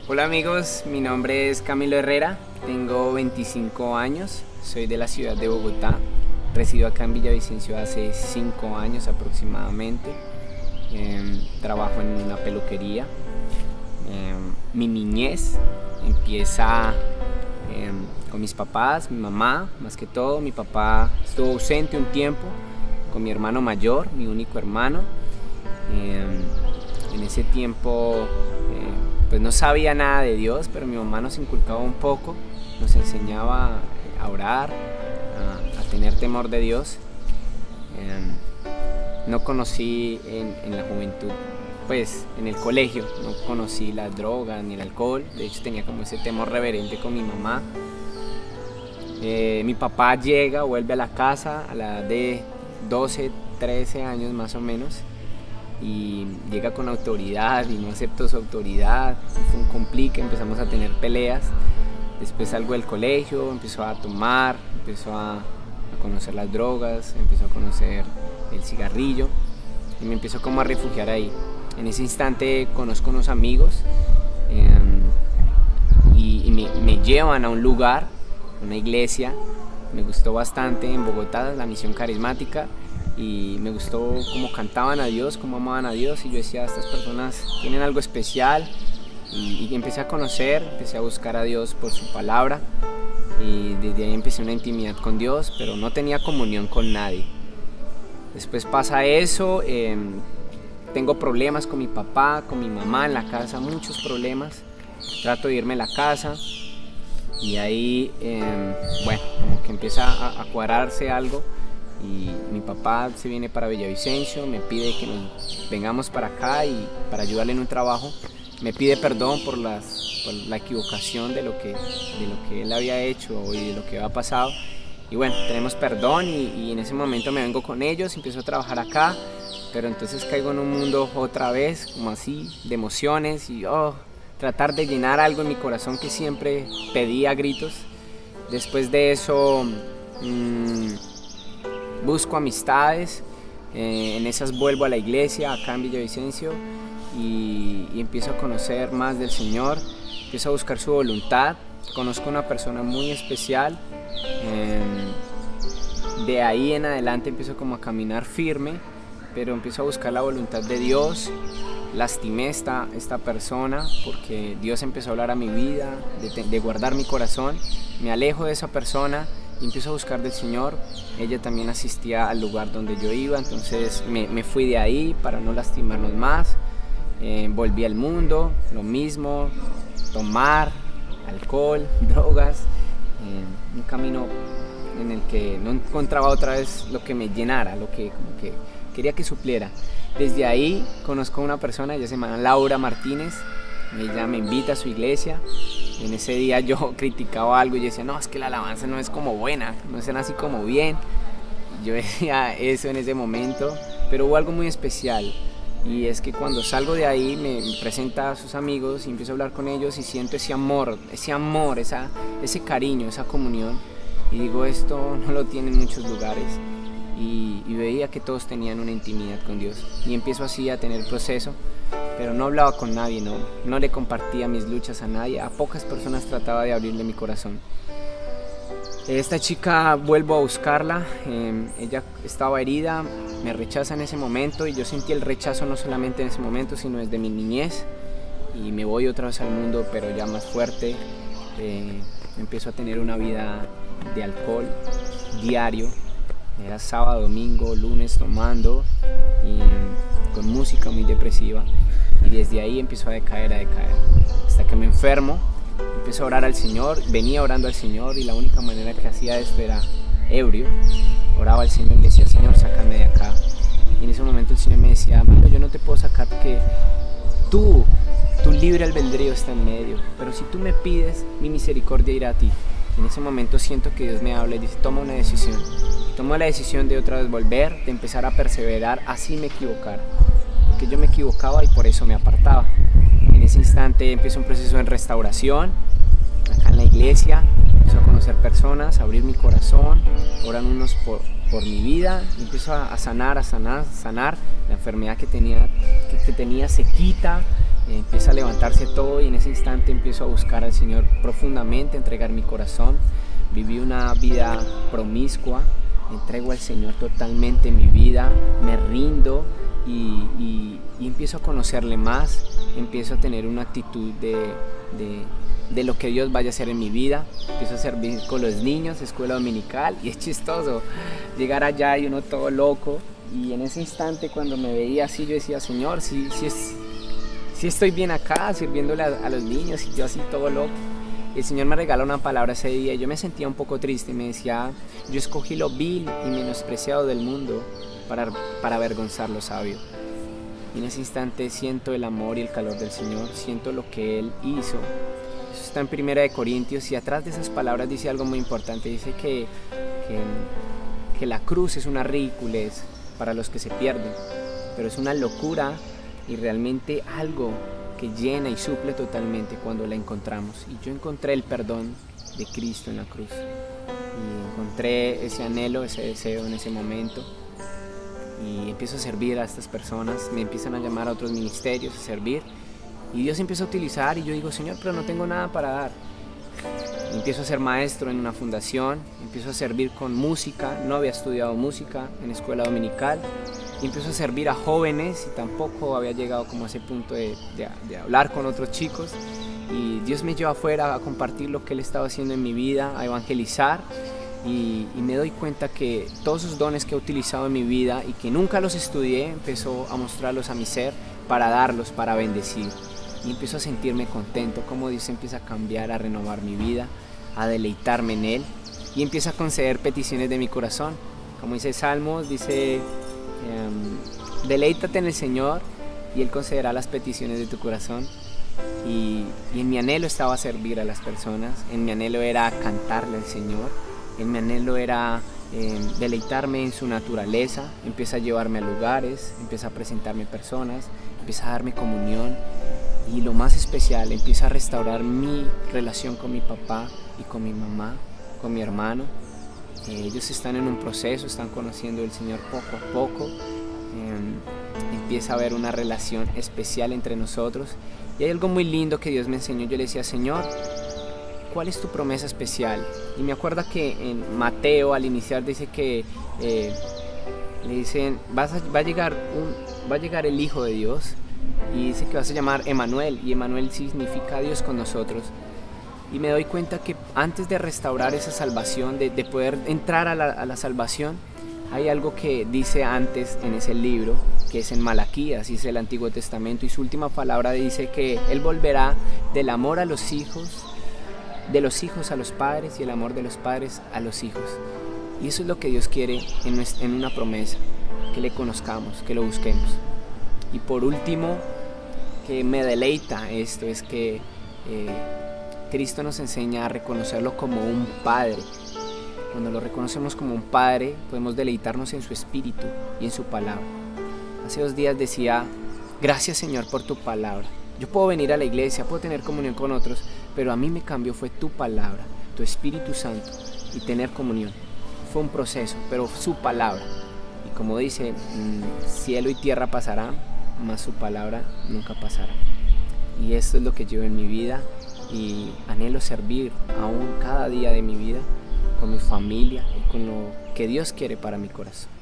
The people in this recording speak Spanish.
Hola amigos, mi nombre es Camilo Herrera, tengo 25 años, soy de la ciudad de Bogotá, resido acá en Villavicencio hace 5 años aproximadamente, trabajo en una peluquería. Mi niñez empieza con mis papás, mi mamá más que todo. Mi papá estuvo ausente un tiempo con mi hermano mayor, mi único hermano. En ese tiempo pues no sabía nada de Dios, pero mi mamá nos inculcaba un poco, nos enseñaba a orar, a tener temor de Dios. No conocí en la juventud, pues en el colegio, no conocí las drogas ni el alcohol. De hecho tenía como ese temor reverente con mi mamá. Mi papá vuelve a la casa a la edad de 12, 13 años más o menos, y llega con autoridad y no aceptó su autoridad. Fue un complique, empezamos a tener peleas. Después salgo del colegio, empezó a tomar, empezó a conocer las drogas, empezó a conocer el cigarrillo y me empezó como a refugiar ahí. En ese instante conozco unos amigos y me llevan a un lugar, una iglesia. Me gustó bastante en Bogotá, la Misión Carismática, y me gustó cómo cantaban a Dios, cómo amaban a Dios, y yo decía, estas personas tienen algo especial. Y empecé a conocer, empecé a buscar a Dios por su palabra, y desde ahí empecé una intimidad con Dios, pero no tenía comunión con nadie. Después pasa eso, tengo problemas con mi papá, con mi mamá en la casa, muchos problemas. Trato de irme a la casa y ahí, bueno, como que empieza a cuadrarse algo. Y mi papá se viene para Villavicencio, me pide que nos vengamos para acá y para ayudarle en un trabajo. Me pide perdón por la equivocación de lo que él había hecho y de lo que había pasado. Y bueno, tenemos perdón y en ese momento me vengo con ellos, empiezo a trabajar acá, pero entonces caigo en un mundo otra vez, como así, de emociones y tratar de llenar algo en mi corazón que siempre pedía a gritos. Después de eso busco amistades, en esas vuelvo a la iglesia acá en Villavicencio y empiezo a conocer más del Señor, empiezo a buscar su voluntad. Conozco una persona muy especial, de ahí en adelante empiezo como a caminar firme, pero empiezo a buscar la voluntad de Dios. Lastimé esta persona porque Dios empezó a hablar a mi vida, de guardar mi corazón. Me alejo de esa persona y empiezo a buscar del Señor. Ella también asistía al lugar donde yo iba, entonces me fui de ahí para no lastimarnos más. Volví al mundo, lo mismo, tomar, alcohol, drogas, un camino en el que no encontraba otra vez lo que me llenara, lo que como que quería que supliera. Desde ahí conozco a una persona, ella se llama Laura Martínez. Ella me invita a su iglesia. En ese día yo criticaba algo y yo decía, no, es que la alabanza no es como buena, no es así como bien. Yo decía eso en ese momento, pero hubo algo muy especial, y es que cuando salgo de ahí me presenta a sus amigos y empiezo a hablar con ellos y siento ese amor, ese cariño, esa comunión, y digo, esto no lo tienen muchos lugares. Y veía que todos tenían una intimidad con Dios, y empiezo así a tener proceso, pero no hablaba con nadie, no le compartía mis luchas a nadie, a pocas personas trataba de abrirle mi corazón. Esta chica vuelvo a buscarla, ella estaba herida, me rechaza en ese momento, y yo sentí el rechazo no solamente en ese momento, sino desde mi niñez, y me voy otra vez al mundo, pero ya más fuerte. Empiezo a tener una vida de alcohol diario. Era sábado, domingo, lunes tomando, y con música muy depresiva, y desde ahí empiezo a decaer, hasta que me enfermo. Empiezo a orar al Señor, venía orando al Señor, y la única manera que hacía esto era ebrio. Oraba al Señor y le decía, Señor, sácame de acá. Y en ese momento el Señor me decía, mira, yo no te puedo sacar porque tu libre albedrío está en medio, pero si tú me pides, mi misericordia irá a ti. En ese momento siento que Dios me habla y dice, toma una decisión. Tomo la decisión de otra vez volver, de empezar a perseverar, así me equivocara. Porque yo me equivocaba y por eso me apartaba. En ese instante empiezo un proceso de restauración, acá en la iglesia. Empiezo a conocer personas, a abrir mi corazón, oran unos por mi vida, y empiezo a sanar. La enfermedad que tenía se quita, empieza a levantarse todo y en ese instante empiezo a buscar al Señor profundamente, a entregar mi corazón. Viví una vida promiscua, entrego al Señor totalmente mi vida, me rindo y empiezo a conocerle más, empiezo a tener una actitud de lo que Dios vaya a hacer en mi vida. Empiezo a servir con los niños, escuela dominical, y es chistoso llegar allá y uno todo loco. Y en ese instante cuando me veía así yo decía, Señor, si estoy bien acá sirviéndole a los niños y yo así todo loco. El Señor me regaló una palabra ese día y yo me sentía un poco triste y me decía, yo escogí lo vil y menospreciado del mundo para avergonzar lo sabio. Y en ese instante siento el amor y el calor del Señor, siento lo que Él hizo. Eso está en 1 Corintios y atrás de esas palabras dice algo muy importante, dice que la cruz es una ridiculez para los que se pierden, pero es una locura y realmente algo que llena y suple totalmente cuando la encontramos. Y yo encontré el perdón de Cristo en la cruz y encontré ese anhelo, ese deseo en ese momento y empiezo a servir a estas personas, me empiezan a llamar a otros ministerios a servir y Dios empieza a utilizar y yo digo, Señor, pero no tengo nada para dar. Y empiezo a ser maestro en una fundación, empiezo a servir con música, no había estudiado música en escuela dominical. Y empiezo a servir a jóvenes y tampoco había llegado como a ese punto de hablar con otros chicos. Y Dios me lleva afuera a compartir lo que Él estaba haciendo en mi vida, a evangelizar. Y me doy cuenta que todos esos dones que he utilizado en mi vida y que nunca los estudié, empezó a mostrarlos a mi ser para darlos, para bendecir. Y empiezo a sentirme contento, como Dios empieza a cambiar, a renovar mi vida, a deleitarme en Él. Y empieza a conceder peticiones de mi corazón. Como dice Salmos, dice... deleítate en el Señor y Él concederá las peticiones de tu corazón. Y en mi anhelo estaba servir a las personas, en mi anhelo era cantarle al Señor, en mi anhelo era deleitarme en su naturaleza. Empieza a llevarme a lugares, empieza a presentarme personas, empieza a darme comunión y lo más especial, empieza a restaurar mi relación con mi papá y con mi mamá, con mi hermano. Ellos están en un proceso, están conociendo al Señor poco a poco. Empieza a haber una relación especial entre nosotros. Y hay algo muy lindo que Dios me enseñó. Yo le decía, Señor, ¿cuál es tu promesa especial? Y me acuerdo que en Mateo al iniciar dice que le dicen, va a llegar el Hijo de Dios. Y dice que vas a llamar Emmanuel. Y Emmanuel significa Dios con nosotros. Y me doy cuenta que antes de restaurar esa salvación, de poder entrar a la salvación, hay algo que dice antes en ese libro, que es en Malaquías, dice el Antiguo Testamento, y su última palabra dice que Él volverá del amor a los hijos, de los hijos a los padres y el amor de los padres a los hijos. Y eso es lo que Dios quiere en una promesa, que le conozcamos, que lo busquemos. Y por último, que me deleita esto, es que Cristo nos enseña a reconocerlo como un Padre. Cuando lo reconocemos como un Padre, podemos deleitarnos en su Espíritu y en su palabra. Hace 2 días decía, gracias Señor por tu palabra. Yo puedo venir a la iglesia, puedo tener comunión con otros, pero a mí me cambió fue tu palabra, tu Espíritu Santo y tener comunión. Fue un proceso, pero su palabra. Y como dice, cielo y tierra pasarán, mas su palabra nunca pasará. Y esto es lo que llevo en mi vida. Y anhelo servir aún cada día de mi vida con mi familia y con lo que Dios quiere para mi corazón.